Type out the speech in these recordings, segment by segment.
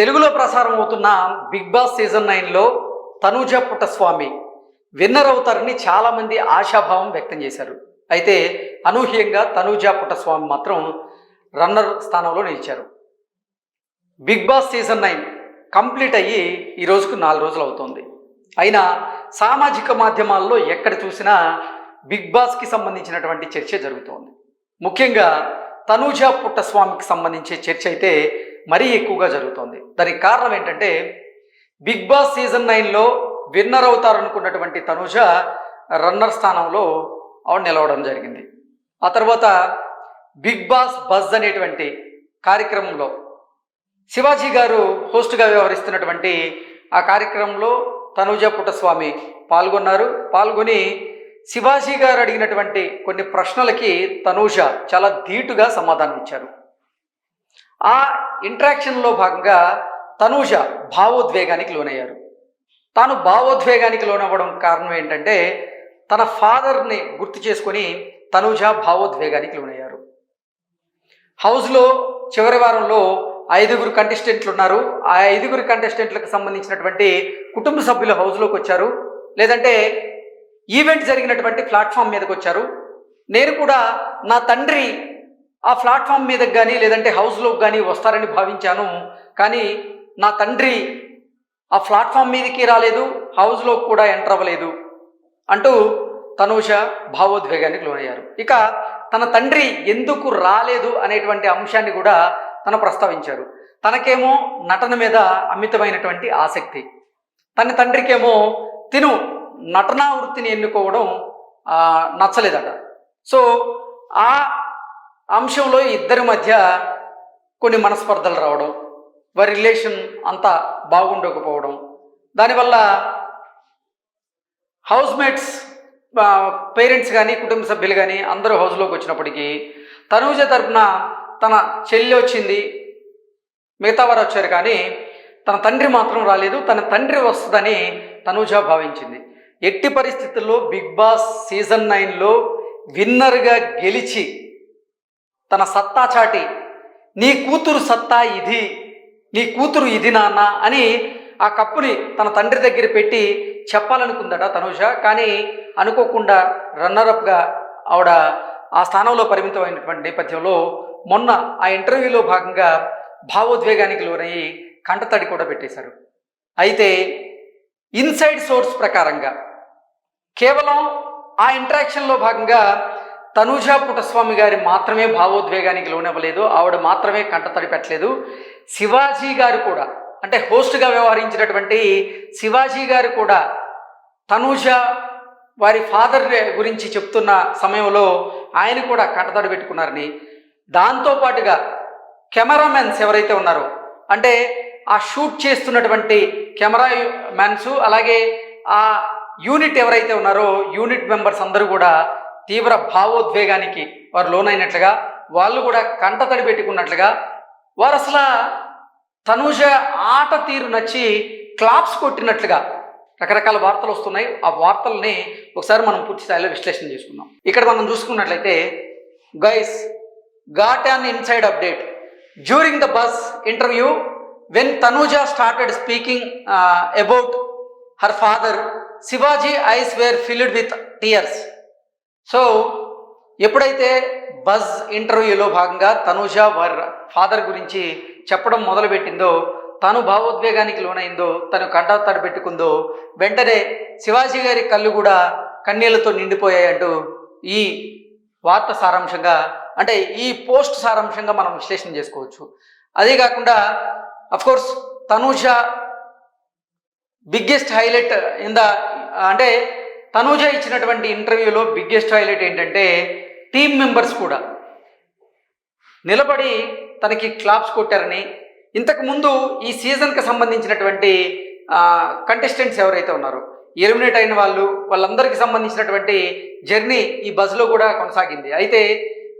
తెలుగులో ప్రసారం అవుతున్న బిగ్ బాస్ సీజన్ 9లో తనూజ పుట్టస్వామి విన్నర్ అవుతారని చాలామంది ఆశాభావం వ్యక్తం చేశారు. అయితే అనూహ్యంగా తనూజ పుట్టస్వామి మాత్రం రన్నర్ స్థానంలో నిలిచారు. బిగ్ బాస్ సీజన్ 9 కంప్లీట్ అయ్యి ఈ రోజుకు 4 రోజులు అవుతోంది. అయినా సామాజిక మాధ్యమాల్లో ఎక్కడ చూసినా బిగ్ బాస్కి సంబంధించినటువంటి చర్చ జరుగుతోంది. ముఖ్యంగా తనూజ పుట్టస్వామికి సంబంధించే చర్చ అయితే మరీ ఎక్కువగా జరుగుతోంది. దానికి కారణం ఏంటంటే బిగ్ బాస్ సీజన్ 9లో విన్నర్ అవుతారనుకున్నటువంటి తనూజ రన్నర్ స్థానంలో ఆవిడ నిలవడం జరిగింది. ఆ తర్వాత బిగ్ బాస్ బజ్ అనేటువంటి కార్యక్రమంలో శివాజీ గారు హోస్ట్గా వ్యవహరిస్తున్నటువంటి ఆ కార్యక్రమంలో తనూజ పుట్టస్వామి పాల్గొని శివాజీ గారు అడిగినటువంటి కొన్ని ప్రశ్నలకి తనూజ చాలా ధీటుగా సమాధానం ఇచ్చారు. ఆ ఇంటరాక్షన్లో భాగంగా తనూజ భావోద్వేగానికి లోనయ్యారు. తాను భావోద్వేగానికి లోనవ్వడం కారణం ఏంటంటే తన ఫాదర్ని గుర్తు చేసుకొని తనూజ భావోద్వేగానికి లోనయ్యారు. హౌస్లో చివరి వారంలో 5 కంటెస్టెంట్లు ఉన్నారు. ఆ 5 కంటెస్టెంట్లకు సంబంధించినటువంటి కుటుంబ సభ్యులు హౌస్లోకి వచ్చారు, లేదంటే ఈవెంట్ జరిగినటువంటి ప్లాట్ఫామ్ మీదకి వచ్చారు. నేను కూడా నా తండ్రి ఆ ప్లాట్ఫామ్ మీదకి కానీ లేదంటే హౌస్లోకి కానీ వస్తారని భావించాను, కానీ నా తండ్రి ఆ ప్లాట్ఫామ్ మీదకి రాలేదు, హౌస్లోకి కూడా ఎంటర్ అవ్వలేదు అంటూ తనూజ భావోద్వేగానికి లోనయ్యారు. ఇక తన తండ్రి ఎందుకు రాలేదు అనేటువంటి అంశాన్ని కూడా తను ప్రస్తావించారు. తనకేమో నటన మీద అమితమైనటువంటి ఆసక్తి, తన తండ్రికేమో తిను నటనా వృత్తిని ఎన్నుకోవడం నచ్చలేదట. సో ఆ అంశంలో ఇద్దరి మధ్య కొన్ని మనస్పర్ధలు రావడం, వారి రిలేషన్ అంతా బాగుండకపోవడం, దానివల్ల హౌస్మేట్స్ పేరెంట్స్ కానీ కుటుంబ సభ్యులు కానీ అందరూ హౌస్లోకి వచ్చినప్పటికీ తనూజ తరపున తన చెల్లి వచ్చింది, మిగతా వారు వచ్చారు, కానీ తన తండ్రి మాత్రం రాలేదు. తన తండ్రి వస్తుందని తనూజ భావించింది. ఎట్టి పరిస్థితుల్లో బిగ్ బాస్ సీజన్ 9లో విన్నర్గా గెలిచి తన సత్తా చాటి నీ కూతురు సత్తా ఇది, నీ కూతురు ఇది నాన్న అని ఆ కప్పుని తన తండ్రి దగ్గర పెట్టి చెప్పాలనుకుందట తనూజ. కానీ అనుకోకుండా రన్నరప్గా ఆవిడ ఆ స్థానంలో పరిమితమైనటువంటి నేపథ్యంలో మొన్న ఆ ఇంటర్వ్యూలో భాగంగా భావోద్వేగానికి లోనయ్యి కంటతడి కూడా పెట్టేశారు. అయితే ఇన్సైడ్ సోర్స్ ప్రకారంగా కేవలం ఆ ఇంటరాక్షన్లో భాగంగా తనూజ పుట్టస్వామి గారి మాత్రమే భావోద్వేగానికి లోనవ్వలేదు, ఆవిడ మాత్రమే కంటతడి పెట్టలేదు. శివాజీ గారు కూడా, అంటే హోస్ట్గా వ్యవహరించినటువంటి శివాజీ గారు కూడా తనూజ వారి ఫాదర్ గురించి చెప్తున్న సమయంలో ఆయన కూడా కంటతడి పెట్టుకున్నారని, దాంతోపాటుగా కెమెరామెన్స్ ఎవరైతే ఉన్నారో, అంటే ఆ షూట్ చేస్తున్నటువంటి కెమెరా మ్యాన్స్, అలాగే ఆ యూనిట్ ఎవరైతే ఉన్నారో యూనిట్ మెంబర్స్ అందరూ కూడా తీవ్ర భావోద్వేగానికి వారు లోనైనట్లుగా, వాళ్ళు కూడా కంటతడి పెట్టుకున్నట్లుగా, వారు అసలు తనూజ ఆట తీరు నచ్చి క్లాప్స్ కొట్టినట్లుగా రకరకాల వార్తలు వస్తున్నాయి. ఆ వార్తల్ని ఒకసారి మనం పూర్తి స్థాయిలో విశ్లేషణ చేసుకుందాం. ఇక్కడ మనం చూసుకున్నట్లయితే guys got an inside update during the buzz interview when Tanuja started speaking about her father, Shivaji eyes were filled with tears. So ఎప్పుడైతే బజ్ ఇంటర్వ్యూలో భాగంగా తనూజ వారి ఫాదర్ గురించి చెప్పడం మొదలుపెట్టిందో, తాను భావోద్వేగానికి లోనైందో, తను కంటతడి పెట్టుకుందో, వెంటనే శివాజీ గారి కళ్ళు కూడా కన్నీళ్లతో నిండిపోయాయంటూ ఈ వార్త సారాంశంగా, అంటే ఈ పోస్ట్ సారాంశంగా మనం విశ్లేషణ చేసుకోవచ్చు. అదే కాకుండా అఫ్కోర్స్ తనూజ బిగ్గెస్ట్ హైలైట్ అంటే తనూజ ఇచ్చినటువంటి ఇంటర్వ్యూలో బిగ్గెస్ట్ హైలైట్ ఏంటంటే టీమ్ మెంబర్స్ కూడా నిలబడి తనకి క్లాప్స్ కొట్టారని, ఇంతకుముందు ఈ సీజన్కి సంబంధించినటువంటి కంటెస్టెంట్స్ ఎవరైతే ఉన్నారో ఎలిమినేట్ అయిన వాళ్ళందరికీ సంబంధించినటువంటి జర్నీ ఈ బజ్లో కూడా కొనసాగింది. అయితే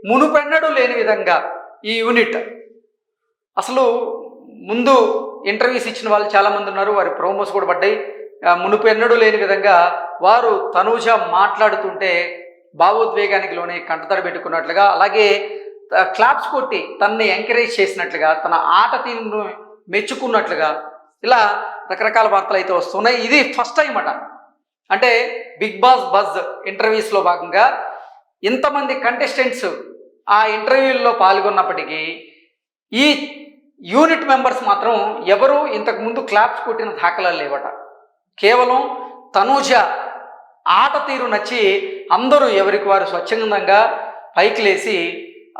మునుపెన్నడూ లేని విధంగా ఈ యూనిట్, అసలు ముందు ఇంటర్వ్యూస్ ఇచ్చిన వాళ్ళు చాలామంది ఉన్నారు, వారి ప్రోమోస్ కూడా పడ్డాయి. మునుపెన్నడూ లేని విధంగా వారు తనూజ మాట్లాడుతుంటే భావోద్వేగానికి లోనే కంటతడి పెట్టుకున్నట్లుగా, అలాగే క్లాప్స్ కొట్టి తనని ఎంకరేజ్ చేసినట్లుగా, తన ఆట తీరును మెచ్చుకున్నట్లుగా ఇలా రకరకాల వార్తలు అయితే వస్తున్నాయి. ఇది ఫస్ట్ టైం అట. అంటే బిగ్ బాస్ బజ్ ఇంటర్వ్యూస్లో భాగంగా ఇంతమంది కంటెస్టెంట్స్ ఆ ఇంటర్వ్యూల్లో పాల్గొన్నప్పటికీ ఈ యూనిట్ మెంబర్స్ మాత్రం ఎవరు ఇంతకుముందు క్లాప్స్ కొట్టిన దాఖలాలు లేవట. కేవలం తనూజ ఆట తీరు నచ్చి అందరూ ఎవరికి వారు స్వచ్ఛందంగా పైకి లేచి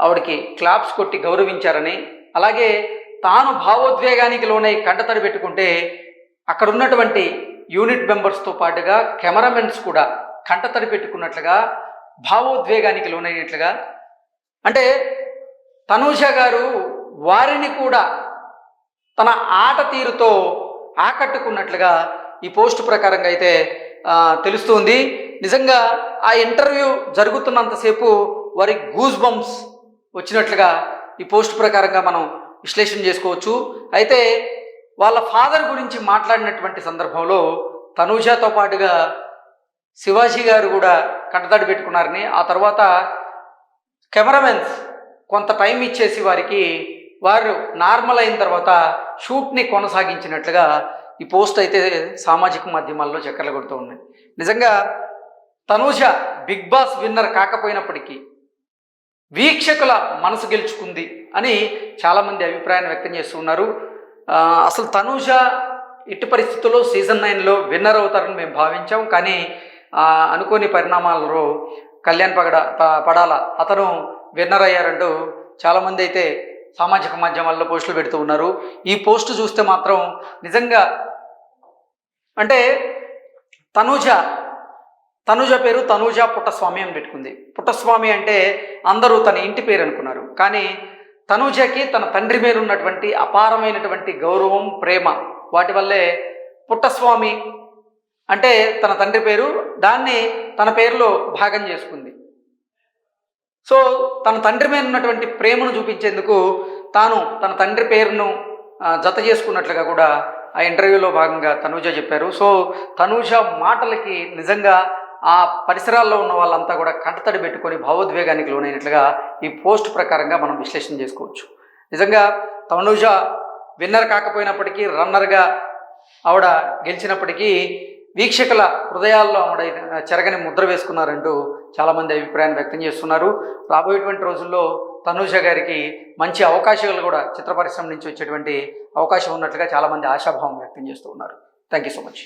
ఆవిడకి క్లాప్స్ కొట్టి గౌరవించారని, అలాగే తాను భావోద్వేగానికి లోనై కంటతడి పెట్టుకుంటే అక్కడ ఉన్నటువంటి యూనిట్ మెంబర్స్తో పాటుగా కెమెరామెన్స్ కూడా కంటతడి పెట్టుకున్నట్లుగా భావోద్వేగానికి లోనైనట్లుగా, అంటే తనూజ గారు వారిని కూడా తన ఆట తీరుతో ఆకట్టుకున్నట్లుగా ఈ పోస్ట్ ప్రకారంగా అయితే తెలుస్తుంది. నిజంగా ఆ ఇంటర్వ్యూ జరుగుతున్నంతసేపు వారి గూస్ బంప్స్ వచ్చినట్లుగా ఈ పోస్ట్ ప్రకారంగా మనం విశ్లేషణ చేసుకోవచ్చు. అయితే వాళ్ళ ఫాదర్ గురించి మాట్లాడినటువంటి సందర్భంలో తనూజతో పాటుగా శివాజీ గారు కూడా కంటతడి పెట్టుకున్నారని, ఆ తర్వాత కెమెరామెన్స్ కొంత టైం ఇచ్చేసి వారు నార్మల్ అయిన తర్వాత షూట్ని కొనసాగించినట్లుగా ఈ పోస్ట్ అయితే సామాజిక మాధ్యమాల్లో చక్కర్లు కొడుతూ ఉన్నాయి. నిజంగా తనూజ బిగ్ బాస్ విన్నర్ కాకపోయినప్పటికీ వీక్షకుల మనసు గెలుచుకుంది అని చాలామంది అభిప్రాయాన్ని వ్యక్తం చేస్తున్నారు. అసలు తనూజ ఎట్టి పరిస్థితుల్లో సీజన్ 9లో విన్నర్ అవుతారని మేము భావించాం. కానీ అనుకోని పరిణామాలలో కళ్యాణ్ పడాల అతను విన్నర్ అయ్యారంటూ చాలామంది అయితే సామాజిక మాధ్యమాల్లో పోస్టులు పెడుతూ ఉన్నారు. ఈ పోస్టు చూస్తే మాత్రం నిజంగా అంటే తనూజ పేరు తనూజ పుట్టస్వామి అని పెట్టుకుంది. పుట్టస్వామి అంటే అందరూ తన ఇంటి పేరు అనుకున్నారు. కానీ తనూజకి తన తండ్రి మీద ఉన్నటువంటి అపారమైనటువంటి గౌరవం, ప్రేమ, వాటి వల్లే పుట్టస్వామి అంటే తన తండ్రి పేరు, దాన్ని తన పేరులో భాగం చేసుకుంది. సో తన తండ్రి మీద ఉన్నటువంటి ప్రేమను చూపించేందుకు తాను తన తండ్రి పేరును జత చేసుకున్నట్లుగా కూడా ఆ ఇంటర్వ్యూలో భాగంగా తనూజ చెప్పారు. సో తనూజ మాటలకి నిజంగా ఆ పరిసరాల్లో ఉన్న వాళ్ళంతా కూడా కంటతడి పెట్టుకొని భావోద్వేగానికి లోనైనట్లుగా ఈ పోస్ట్ ప్రకారంగా మనం విశ్లేషణ చేసుకోవచ్చు. నిజంగా తనూజ విన్నర్ కాకపోయినప్పటికీ రన్నర్గా ఆవిడ గెలిచినప్పటికీ వీక్షకుల హృదయాల్లో ఆవిడ చెరగని ముద్ర వేసుకున్నారంటూ చాలామంది అభిప్రాయాన్ని వ్యక్తం చేస్తున్నారు. రాబోయేటువంటి రోజుల్లో తనూజ గారికి మంచి అవకాశాలు కూడా చిత్ర పరిశ్రమ నుంచి వచ్చేటువంటి అవకాశం ఉన్నట్లుగా చాలామంది ఆశాభావం వ్యక్తం చేస్తూ ఉన్నారు. Thank you so much.